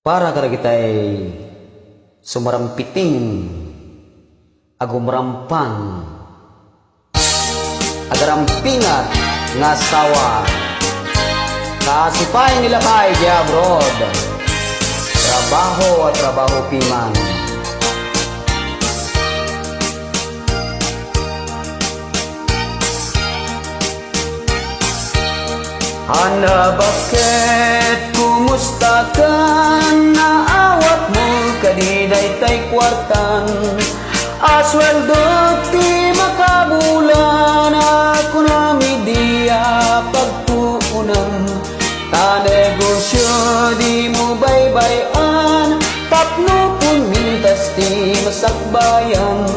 Para kada kita'y sumarampiting agumrampang agarampingat nga sawa kasipay nila kay di abroad trabaho at trabaho piman Ana bakit kumusta ka naawat mo kadiday tay kwartan asweldo ti makabulan ako na midiya pagtuunan ta negosyo di mo baybayan tapno pun mintas ti masakbayan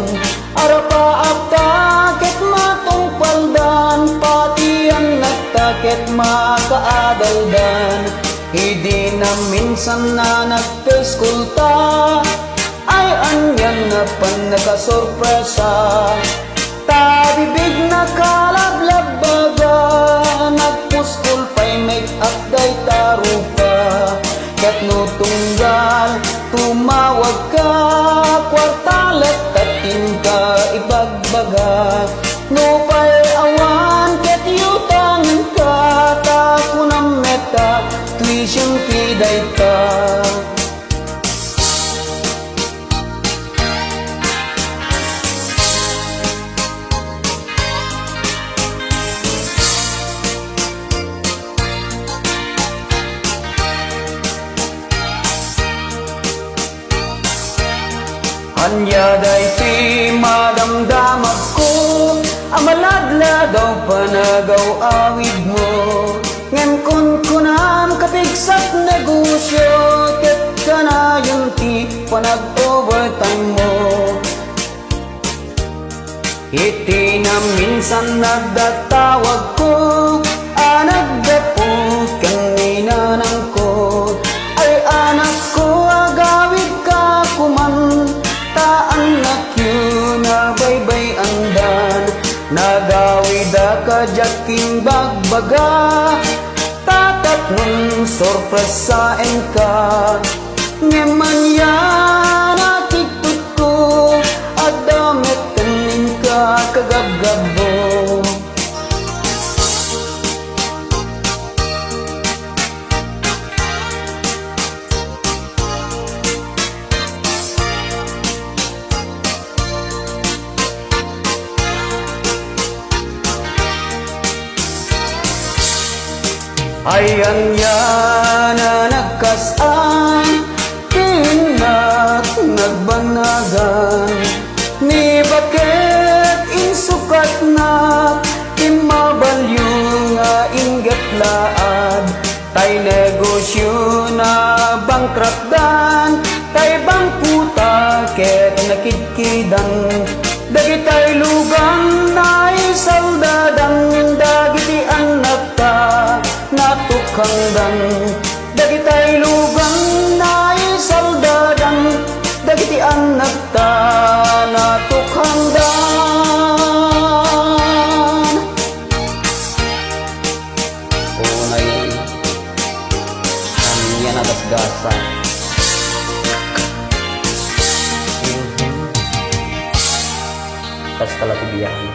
arapa aptakit matong paldan pati ang nagtakit makaadaldan hindi na minsan na nagpiskulta ay anyan na pan nakasorpresa tabibig na kalablabaga nagpuskul pa'y make up day tarupa kat no tunggal tumawag ka kwartalat tatin ka ibagbaga no pa'y awan kat yutangan ka tako ng meta tuition piday ka Anya day ti madamdamag ko amaladla daw panagaw awid mo ngan kun kunam kapigsat negosyo ket kana yung ti panag overtime mo iti na minsan nagdatawag ko nagdapot kanina ng ko ay anak ko agawid ka kuman taan na kyu na baybay andan nagawid ka jaking bagbaga tatat nun sorpresain ka ngeman yan nakitut ko at damit kanin ka kagabgabo Ayan yan na nagkasan Tinak nagbanagan Ni bakit insukat na Timabalyo nga ingatlaad Tay negosyo na bangkrakdan Tay bangputa ket nakidkidan Dagitay lugang na isaldadan Dagiti anak ka natukangdan dagitay lugang na isaldadan dagiti anak ta natukangdan unay kanya nagasgasan tas kalatibiyahan